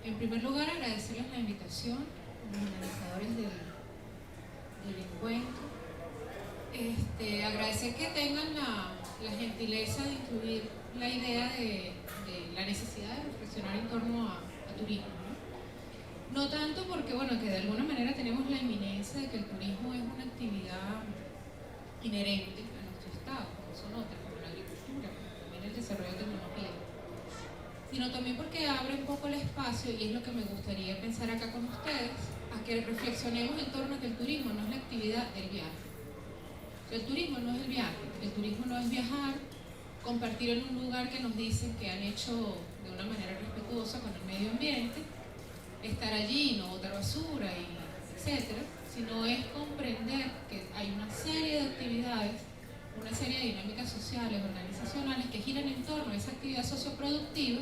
En primer lugar, agradecerles la invitación, a los organizadores del encuentro. Agradecer que tengan la gentileza de incluir la idea de la necesidad de reflexionar en torno a turismo, ¿no? No tanto porque, bueno, que de alguna manera tenemos la inminencia de que el turismo es una actividad inherente a nuestro estado, como son otras, como la agricultura, como también el desarrollo de tecnología, sino también porque abre un poco el espacio, y es lo que me gustaría pensar acá con ustedes, a que reflexionemos en torno a que el turismo no es la actividad del viaje. O sea, el turismo no es el viaje, el turismo no es viajar, compartir en un lugar que nos dicen que han hecho de una manera respetuosa con el medio ambiente, estar allí, no botar basura, etcétera, sino es comprender que hay una serie de actividades, una serie de dinámicas sociales, organizacionales que giran en torno a esa actividad socioproductiva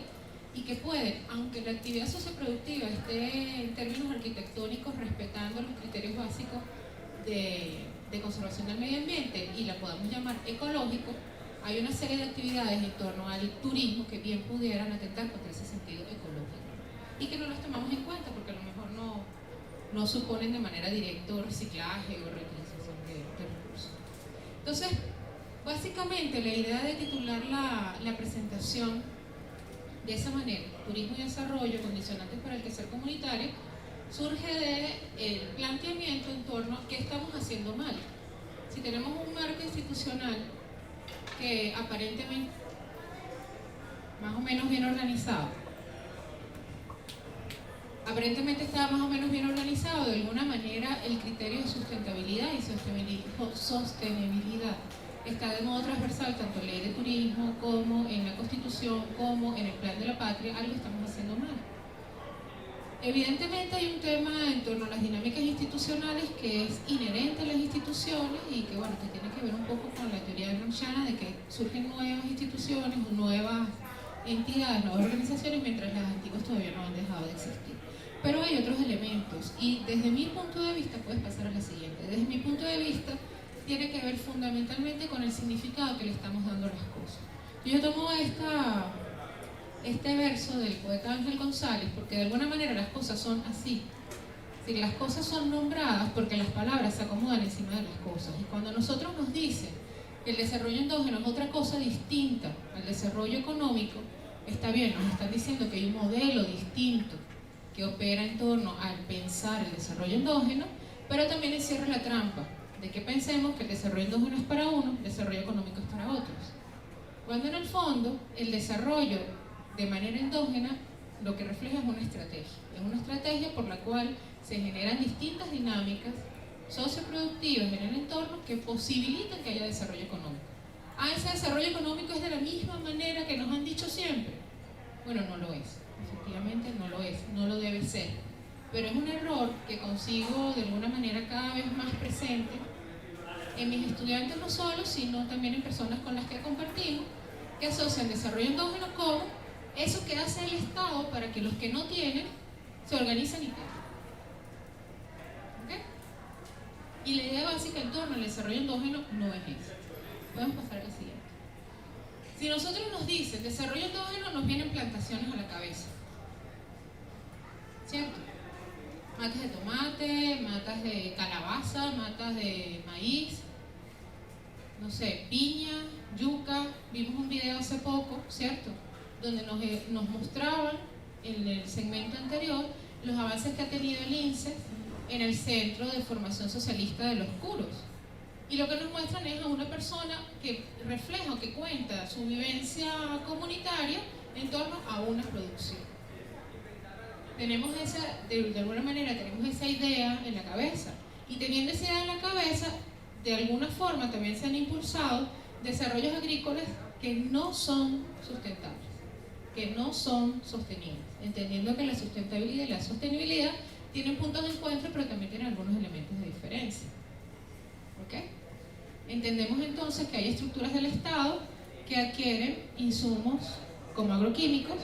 y que pueden, aunque la actividad socioproductiva esté en términos arquitectónicos respetando los criterios básicos de conservación del medio ambiente y la podamos llamar ecológico, hay una serie de actividades en torno al turismo que bien pudieran atentar contra ese sentido ecológico y que no los tomamos en cuenta porque a lo mejor no suponen de manera directa reciclaje o reutilización de recursos. Entonces, básicamente la idea de titular la presentación de esa manera, turismo y desarrollo, condicionantes para el quehacer comunitario, surge del planteamiento en torno a qué estamos haciendo mal. Si tenemos un marco institucional que aparentemente más o menos bien organizado, de alguna manera el criterio de sustentabilidad y sostenibilidad está de modo transversal tanto en la ley de turismo como en la Constitución como en el plan de la patria, algo estamos haciendo mal. Evidentemente hay un tema en torno a las dinámicas institucionales que es inherente a las instituciones y que, bueno, que tiene que ver un poco con la teoría de Gramsciana de que surgen nuevas instituciones, nuevas entidades, nuevas organizaciones, mientras las antiguas todavía no han dejado de existir. Pero hay otros elementos y desde mi punto de vista, puedes pasar a la siguiente, desde mi punto de vista tiene que ver fundamentalmente con el significado que le estamos dando a las cosas. Yo tomo este verso del poeta Ángel González porque de alguna manera las cosas son así. Si las cosas son nombradas porque las palabras se acomodan encima de las cosas. Y cuando nosotros nos dicen que el desarrollo endógeno es otra cosa distinta al desarrollo económico, está bien, nos están diciendo que hay un modelo distinto que opera en torno al pensar el desarrollo endógeno, pero también encierra la trampa de que pensemos que el desarrollo endógeno es para uno, el desarrollo económico es para otros. Cuando en el fondo el desarrollo de manera endógena lo que refleja es una estrategia por la cual se generan distintas dinámicas socioproductivas en el entorno que posibilitan que haya desarrollo económico. Ese desarrollo económico es de la misma manera que nos han dicho siempre. Bueno, no lo es, efectivamente no lo es, no lo debe ser, pero es un error que consigo de alguna manera cada vez más presente en mis estudiantes no solo, sino también en personas con las que compartimos, que asocian desarrollo endógeno con eso que hace el Estado para que los que no tienen se organicen y tengan. ¿Okay? Y la idea básica en torno al desarrollo endógeno no es esa. Podemos pasar a la siguiente. Si nosotros nos dicen desarrollo endógeno, nos vienen plantaciones a la cabeza, ¿cierto? Matas de tomate, matas de calabaza, matas de maíz, no sé, piña, yuca. Vimos un video hace poco, ¿cierto?, donde nos mostraban en el segmento anterior los avances que ha tenido el INSEE en el Centro de Formación Socialista de Los Curos. Y lo que nos muestran es a una persona que refleja o que cuenta su vivencia comunitaria en torno a una producción. Tenemos de alguna manera tenemos esa idea en la cabeza, y teniendo esa idea en la cabeza, de alguna forma también se han impulsado desarrollos agrícolas que no son sustentables, que no son sostenibles, entendiendo que la sustentabilidad y la sostenibilidad tienen puntos de encuentro, pero también tienen algunos elementos de diferencia. ¿Okay? Entendemos entonces que hay estructuras del Estado que adquieren insumos como agroquímicos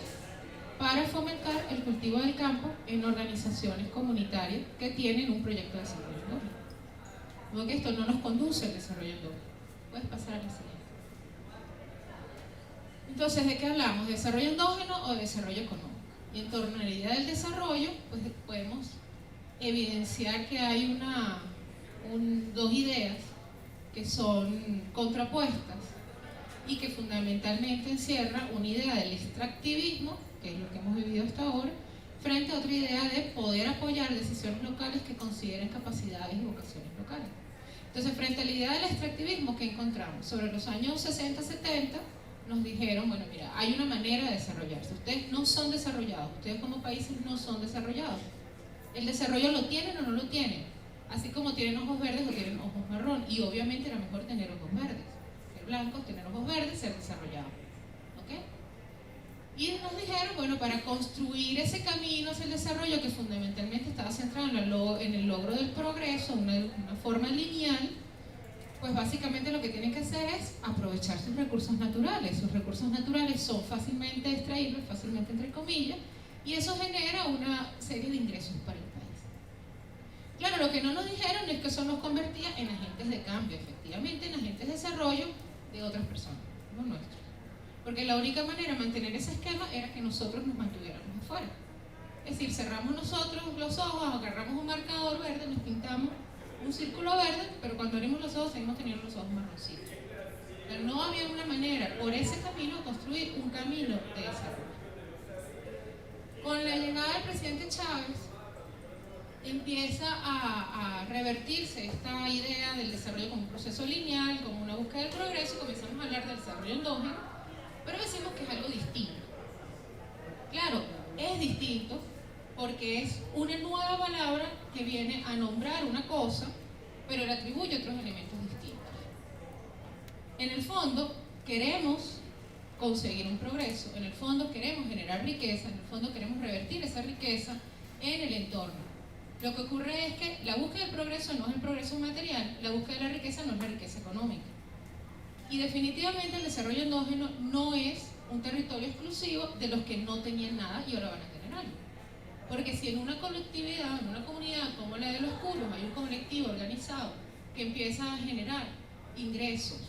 para fomentar el cultivo del campo en organizaciones comunitarias que tienen un proyecto de desarrollo endógeno. No, que esto no nos conduce al desarrollo endógeno. Puedes pasar a la siguiente. Entonces, ¿de qué hablamos? ¿De desarrollo endógeno o de desarrollo económico? en torno a la idea del desarrollo, pues podemos evidenciar que hay dos ideas que son contrapuestas y que fundamentalmente encierra una idea del extractivismo, que es lo que hemos vivido hasta ahora, frente a otra idea de poder apoyar decisiones locales que consideren capacidades y vocaciones locales. Entonces, frente a la idea del extractivismo que encontramos sobre los años 60-70, nos dijeron, bueno, mira, hay una manera de desarrollarse. Ustedes no son desarrollados, ustedes como países no son desarrollados. El desarrollo lo tienen o no lo tienen, así como tienen ojos verdes o tienen ojos marrón, y obviamente era mejor tener ojos verdes, ser blancos, tener ojos verdes, ser desarrollados. ¿Ok? Y nos dijeron, bueno, para construir ese camino hacia el desarrollo que fundamentalmente estaba centrado en el logro del progreso, una forma lineal, pues básicamente lo que tienen que hacer es aprovechar sus recursos naturales. Sus recursos naturales son fácilmente extraíbles, fácilmente entre comillas, y eso genera una serie de ingresos para el país. Claro, lo que no nos dijeron es que eso nos convertía en agentes de cambio, efectivamente, en agentes de desarrollo de otras personas, no nuestros. Porque la única manera de mantener ese esquema era que nosotros nos mantuviéramos afuera. Es decir, cerramos nosotros los ojos, agarramos un marcador verde, nos pintamos un círculo verde, pero cuando abrimos los ojos seguimos teniendo los ojos marroncitos. Pero no había una manera por ese camino de construir un camino de desarrollo. Con la llegada del presidente Chávez empieza a revertirse esta idea del desarrollo como un proceso lineal, como una búsqueda del progreso, y comenzamos a hablar del desarrollo endógeno, pero decimos que es algo distinto. Claro, es distinto porque es una nueva palabra que viene a nombrar una cosa, pero le atribuye otros elementos distintos. En el fondo, queremos conseguir un progreso, en el fondo queremos generar riqueza, en el fondo queremos revertir esa riqueza en el entorno. Lo que ocurre es que la búsqueda del progreso no es el progreso material, la búsqueda de la riqueza no es la riqueza económica. Y definitivamente el desarrollo endógeno no es un territorio exclusivo de los que no tenían nada y ahora van a tener algo. Porque si en una colectividad, en una comunidad como la de los culos, hay un colectivo organizado que empieza a generar ingresos,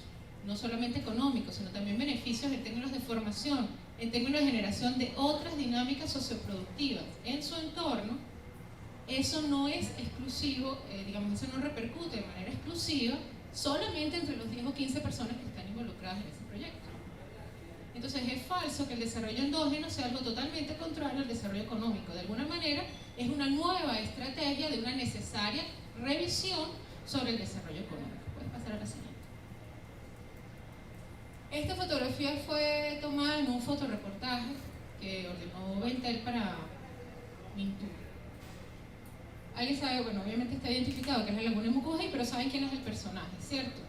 no solamente económicos, sino también beneficios en términos de formación, en términos de generación de otras dinámicas socioproductivas en su entorno, eso no es exclusivo, digamos, eso no repercute de manera exclusiva solamente entre los 10 o 15 personas que están involucradas en ese proyecto. Entonces es falso que el desarrollo endógeno sea algo totalmente contrario al desarrollo económico. De alguna manera es una nueva estrategia de una necesaria revisión sobre el desarrollo económico. Puedes pasar a la siguiente. Esta fotografía fue tomada en un fotoreportaje que ordenó Bentel para Mintur. Alguien sabe, bueno, obviamente está identificado que es la Laguna de Mucujay, pero saben quién es el personaje, ¿cierto?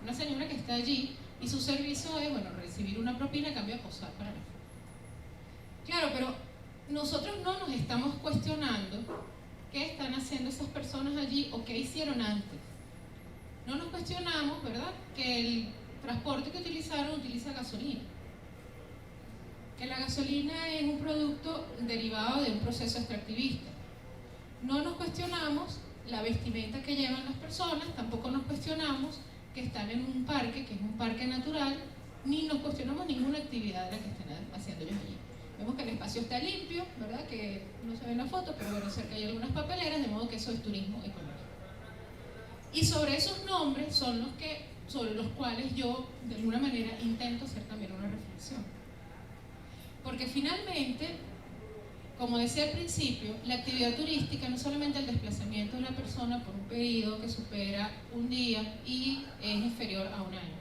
Una señora que está allí y su servicio es, bueno, recibir una propina a cambio de posar para la foto. Claro, pero nosotros no nos estamos cuestionando qué están haciendo esas personas allí o qué hicieron antes. No nos cuestionamos, ¿verdad?, que el transporte que utilizaron utiliza gasolina. Que la gasolina es un producto derivado de un proceso extractivista. No nos cuestionamos la vestimenta que llevan las personas, tampoco nos cuestionamos que están en un parque, que es un parque natural, ni nos cuestionamos ninguna actividad de la que están haciendo ellos allí. Vemos que el espacio está limpio, ¿verdad?, que no se ve en la foto, pero bueno, cerca hay algunas papeleras, de modo que eso es turismo económico. Y sobre esos nombres son sobre los cuales yo, de alguna manera, intento hacer también una reflexión. Porque finalmente, como decía al principio, la actividad turística no es solamente el desplazamiento de la persona por un periodo que supera un día y es inferior a un año.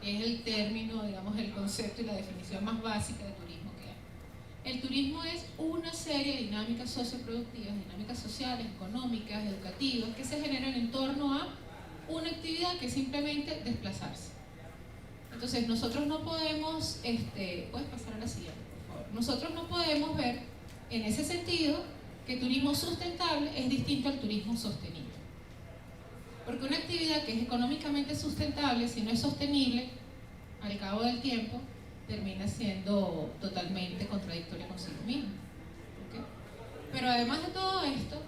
Es el término, digamos, el concepto y la definición más básica de turismo que hay. El turismo es una serie de dinámicas socioproductivas, dinámicas sociales, económicas, educativas, que se generan en torno a una actividad que es simplemente desplazarse. Entonces, nosotros no podemos, puedes pasar a la siguiente, por favor. Nosotros no podemos ver en ese sentido que turismo sustentable es distinto al turismo sostenible. Porque una actividad que es económicamente sustentable, si no es sostenible, al cabo del tiempo, termina siendo totalmente contradictoria consigo misma. ¿Okay? Pero además de todo esto,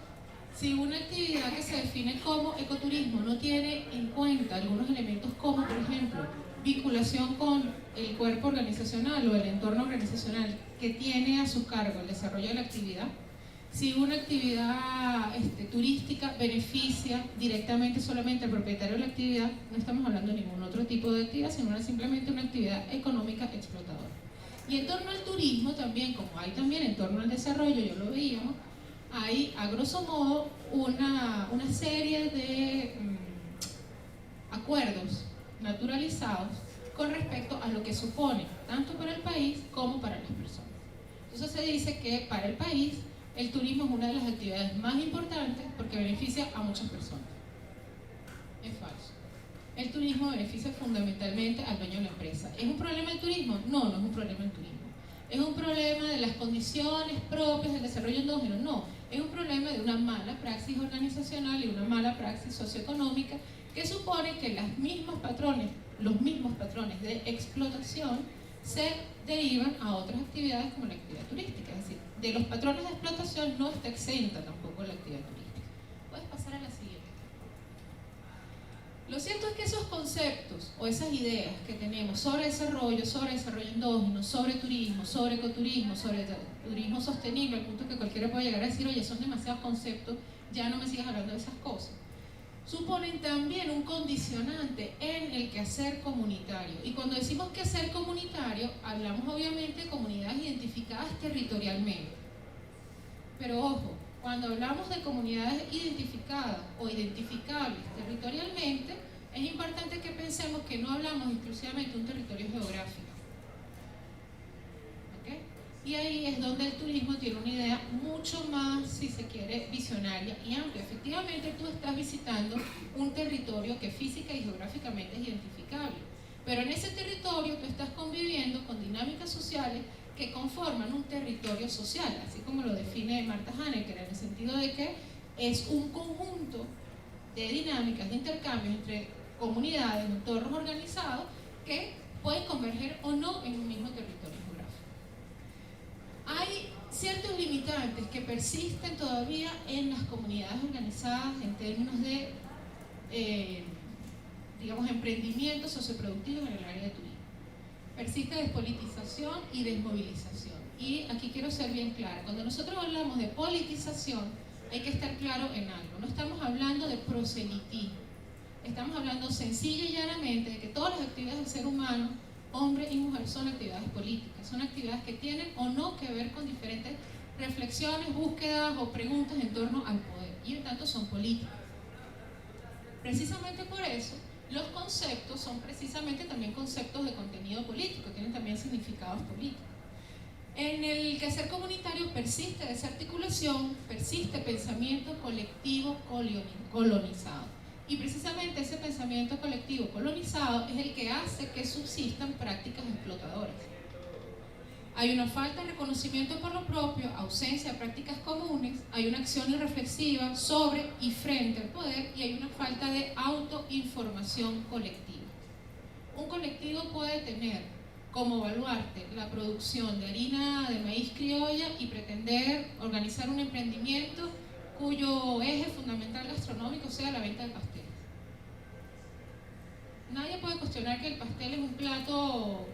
Si una actividad que se define como ecoturismo no tiene en cuenta algunos elementos como, por ejemplo, vinculación con el cuerpo organizacional o el entorno organizacional que tiene a su cargo el desarrollo de la actividad, si una actividad turística beneficia directamente solamente al propietario de la actividad, no estamos hablando de ningún otro tipo de actividad, sino simplemente una actividad económica explotadora. Y en torno al turismo también, como hay también en torno al desarrollo, yo lo veíamos, hay a grosso modo una serie de acuerdos naturalizados con respecto a lo que supone tanto para el país como para las personas. Entonces se dice que para el país el turismo es una de las actividades más importantes porque beneficia a muchas personas. Es falso. El turismo beneficia fundamentalmente al dueño de la empresa. ¿Es un problema el turismo? No, no es un problema el turismo. ¿Es un problema de las condiciones propias del desarrollo endógeno? No, es un problema de una mala praxis organizacional y una mala praxis socioeconómica que supone que los mismos patrones de explotación se derivan a otras actividades como la actividad turística. Es decir, de los patrones de explotación no está exenta tampoco la actividad turística. Puedes pasar a la siguiente. Lo cierto es que esos conceptos o esas ideas que tenemos sobre desarrollo endógeno, sobre turismo, sobre ecoturismo, sobre turismo sostenible, al punto que cualquiera puede llegar a decir, oye, son demasiados conceptos, ya no me sigas hablando de esas cosas, suponen también un condicionante en el quehacer comunitario. Y cuando decimos quehacer comunitario, hablamos obviamente de comunidades identificadas territorialmente. Pero ojo, cuando hablamos de comunidades identificadas o identificables territorialmente, es importante que pensemos que no hablamos exclusivamente de un territorio geográfico. ¿Okay? Y ahí es donde el turismo tiene una idea mucho más, si se quiere, visionaria y amplia. Efectivamente, tú estás visitando un territorio que física y geográficamente es identificable, pero en ese territorio tú estás conviviendo con dinámicas sociales que conforman un territorio social, así como lo define Marta Hanecker, en el sentido de que es un conjunto de dinámicas de intercambio entre comunidades, entornos organizados que pueden converger o no en un mismo territorio geográfico. Hay ciertos limitantes que persisten todavía en las comunidades organizadas en términos de, digamos, emprendimientos socioproductivos en el área de turismo. Persiste despolitización y desmovilización. Y aquí quiero ser bien clara, cuando nosotros hablamos de politización, hay que estar claro en algo. No estamos hablando de proselitismo. Estamos hablando sencilla y llanamente de que todas las actividades del ser humano, hombre y mujer, son actividades políticas. Son actividades que tienen o no que ver con diferentes reflexiones, búsquedas o preguntas en torno al poder. Y en tanto son políticas. Precisamente por eso, los conceptos son precisamente también conceptos de contenido político, tienen también significados políticos. En el quehacer comunitario persiste desarticulación, persiste pensamiento colectivo colonizado. Y precisamente ese pensamiento colectivo colonizado es el que hace que subsistan prácticas explotadoras. Hay una falta de reconocimiento por lo propio, ausencia de prácticas comunes, hay una acción irreflexiva sobre y frente al poder y hay una falta de autoinformación colectiva. Un colectivo puede tener como baluarte la producción de harina de maíz criolla y pretender organizar un emprendimiento cuyo eje fundamental gastronómico sea la venta de pasteles. Nadie puede cuestionar que el pastel es un plato,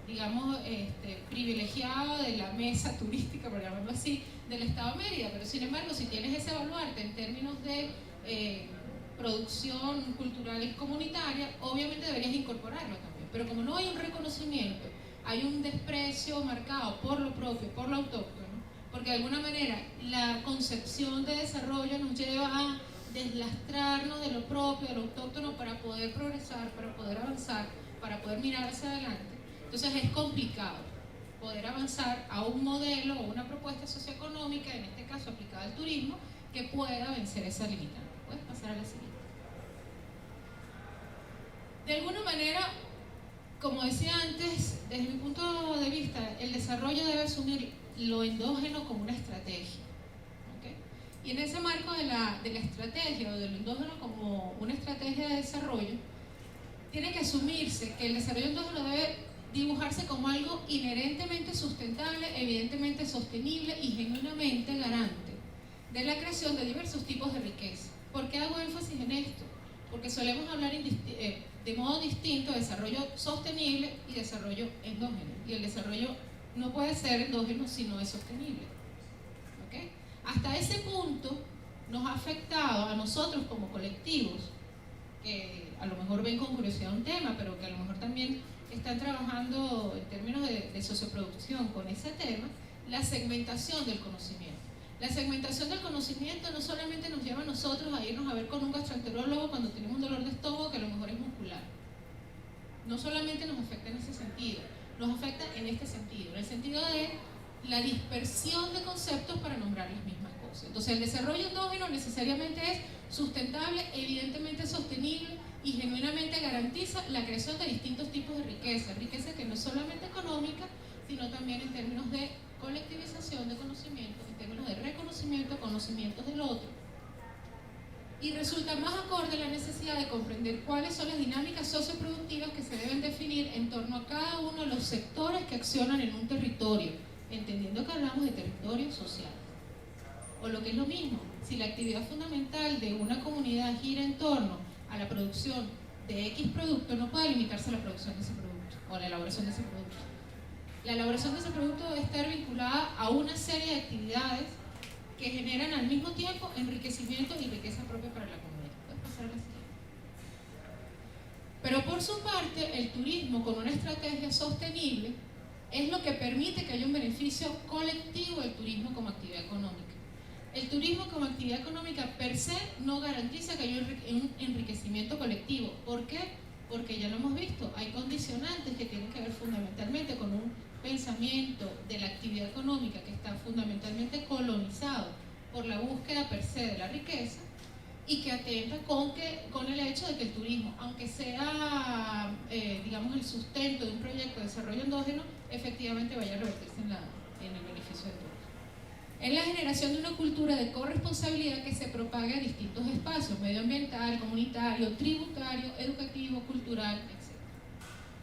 digamos, privilegiado de la mesa turística, por llamarlo así, del Estado de Mérida, pero sin embargo, si tienes ese baluarte en términos de producción cultural y comunitaria, obviamente deberías incorporarlo también, pero como no hay un reconocimiento, hay un desprecio marcado por lo propio, por lo autóctono, porque de alguna manera la concepción de desarrollo nos lleva a deslastrarnos de lo propio, de lo autóctono para poder progresar, para poder avanzar, para poder mirar hacia adelante. Entonces es complicado poder avanzar a un modelo o una propuesta socioeconómica, en este caso aplicada al turismo, que pueda vencer esa limitante. Puedes pasar a la siguiente. De alguna manera, como decía antes, desde mi punto de vista, el desarrollo debe asumir lo endógeno como una estrategia. ¿Okay? Y en ese marco de la estrategia o de lo endógeno como una estrategia de desarrollo, tiene que asumirse que el desarrollo endógeno debe dibujarse como algo inherentemente sustentable, evidentemente sostenible y genuinamente garante de la creación de diversos tipos de riqueza. ¿Por qué hago énfasis en esto? Porque solemos hablar de modo distinto de desarrollo sostenible y desarrollo endógeno. Y el desarrollo no puede ser endógeno si no es sostenible. ¿Okay? Hasta ese punto nos ha afectado a nosotros como colectivos, que a lo mejor ven con curiosidad un tema, pero que a lo mejor también están trabajando en términos de socioproducción con ese tema, la segmentación del conocimiento. La segmentación del conocimiento no solamente nos lleva a nosotros a irnos a ver con un gastroenterólogo cuando tenemos un dolor de estómago que a lo mejor es muscular. No solamente nos afecta en ese sentido, nos afecta en este sentido, en el sentido de la dispersión de conceptos para nombrar las mismas cosas. Entonces el desarrollo endógeno necesariamente es sustentable, evidentemente sostenible y genuinamente garantiza la creación de distintos tipos de riqueza, riqueza que no es solamente económica, sino también en términos de colectivización de conocimiento, en términos de reconocimiento de conocimientos del otro. Y resulta más acorde la necesidad de comprender cuáles son las dinámicas socioproductivas que se deben definir en torno a cada uno de los sectores que accionan en un territorio, entendiendo que hablamos de territorio social. O lo que es lo mismo, si la actividad fundamental de una comunidad gira en torno a la producción de X producto, no puede limitarse a la producción de ese producto o a la elaboración de ese producto. La elaboración de ese producto debe estar vinculada a una serie de actividades que generan al mismo tiempo enriquecimiento y riqueza propia para la comunidad. Puedes pasar a la siguiente. Pero por su parte, el turismo con una estrategia sostenible es lo que permite que haya un beneficio colectivo del turismo como actividad económica. El turismo como actividad económica per se no garantiza que haya un enriquecimiento colectivo. ¿Por qué? Porque ya lo hemos visto, hay condicionantes que tienen que ver fundamentalmente con un pensamiento de la actividad económica que está fundamentalmente colonizado por la búsqueda per se de la riqueza y que atenta con el hecho de que el turismo, aunque sea digamos el sustento de un proyecto de desarrollo endógeno, efectivamente vaya a revertirse en el beneficio de todos. Es la generación de una cultura de corresponsabilidad que se propague a distintos espacios, medioambiental, comunitario, tributario, educativo, cultural, etc.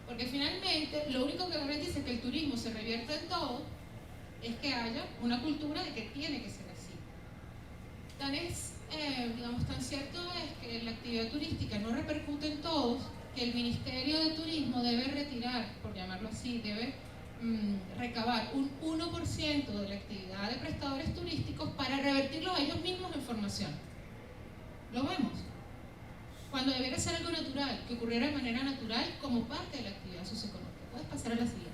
Porque finalmente lo único que garantiza que el turismo se revierta en todo es que haya una cultura de que tiene que ser así. Tan cierto es que la actividad turística no repercute en todos, que el Ministerio de Turismo debe retirar, por llamarlo así, debe recabar un 1% de la actividad de prestadores turísticos para revertirlo a ellos mismos en formación. ¿Lo vemos? Cuando debiera ser algo natural, que ocurriera de manera natural como parte de la actividad socioeconómica. Puedes pasar a la siguiente.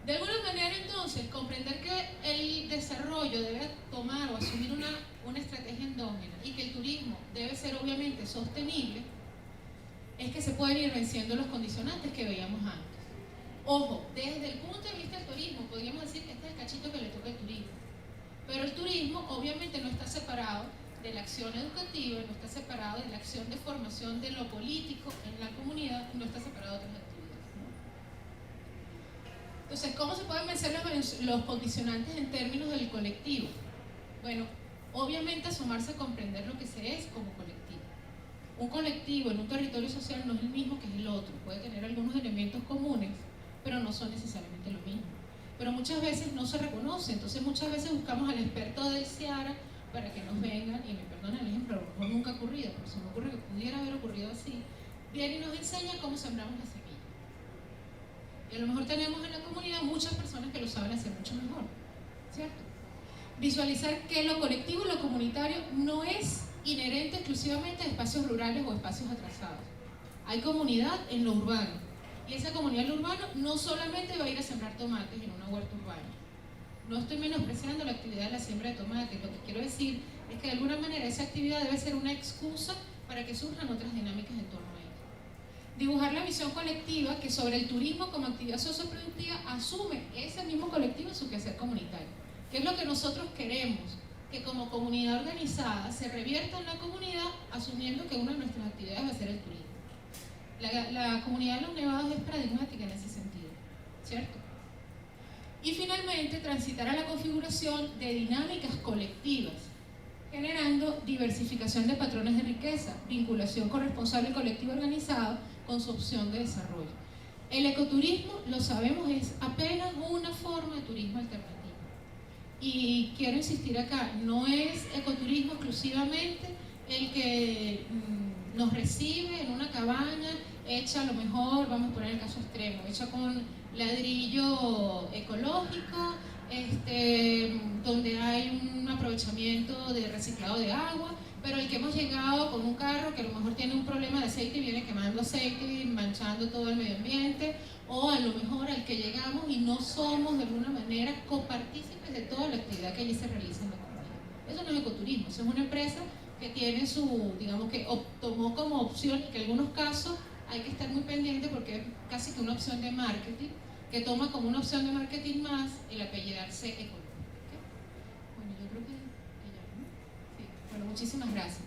De alguna manera, entonces, comprender que el desarrollo debe tomar o asumir una estrategia endógena y que el turismo debe ser obviamente sostenible, es que se pueden ir venciendo los condicionantes que veíamos antes. Ojo, desde el punto de vista del turismo, podríamos decir que este es el cachito que le toca al turismo. Pero el turismo obviamente no está separado de la acción educativa, no está separado de la acción de formación de lo político en la comunidad, no está separado de otras actividades, ¿no? Entonces, ¿cómo se pueden vencer los condicionantes en términos del colectivo? Bueno, obviamente asomarse a comprender lo que se es como colectivo. Un colectivo en un territorio social no es el mismo que el otro, puede tener algunos elementos comunes, pero no son necesariamente lo mismo. Pero muchas veces no se reconoce, entonces muchas veces buscamos al experto del Ciara para que nos vengan, y me perdonen el ejemplo, a lo mejor nunca ha ocurrido, pero se me ocurre que pudiera haber ocurrido así, viene y nos enseña cómo sembramos la semilla. Y a lo mejor tenemos en la comunidad muchas personas que lo saben hacer mucho mejor, ¿cierto? Visualizar que lo colectivo y lo comunitario no es inherente exclusivamente a espacios rurales o espacios atrasados. Hay comunidad en lo urbano, y esa comunidad en lo urbano no solamente va a ir a sembrar tomates en una huerta urbana. No estoy menospreciando la actividad de la siembra de tomates, lo que quiero decir es que de alguna manera esa actividad debe ser una excusa para que surjan otras dinámicas en torno a ella. Dibujar la visión colectiva que sobre el turismo como actividad socioproductiva asume ese mismo colectivo en su quehacer comunitario, que es lo que nosotros queremos, que como comunidad organizada se revierta en la comunidad asumiendo que una de nuestras actividades va a ser el turismo. La comunidad de los Nevados es paradigmática en ese sentido, ¿cierto? Y finalmente, transitar a la configuración de dinámicas colectivas, generando diversificación de patrones de riqueza, vinculación corresponsable colectiva organizada con su opción de desarrollo. El ecoturismo, lo sabemos, es apenas una forma de turismo alternativo. Y quiero insistir acá, no es ecoturismo exclusivamente el que nos recibe en una cabaña hecha, a lo mejor, vamos a poner el caso extremo, hecha con ladrillo ecológico, donde hay un aprovechamiento de reciclado de agua, pero el que hemos llegado con un carro que a lo mejor tiene un problema de aceite y viene quemando aceite y manchando todo el medio ambiente, o a lo mejor al que llegamos y no somos de alguna manera copartícipes de toda la actividad que allí se realiza en la comunidad. Eso no es ecoturismo, eso es una empresa que tiene su, digamos que tomó como opción, y que en algunos casos hay que estar muy pendiente porque es casi que una opción de marketing, que toma como una opción de marketing más el apellidarse ecológico. ¿Okay? Bueno, yo creo que ya, ¿no? Sí. Bueno, muchísimas gracias.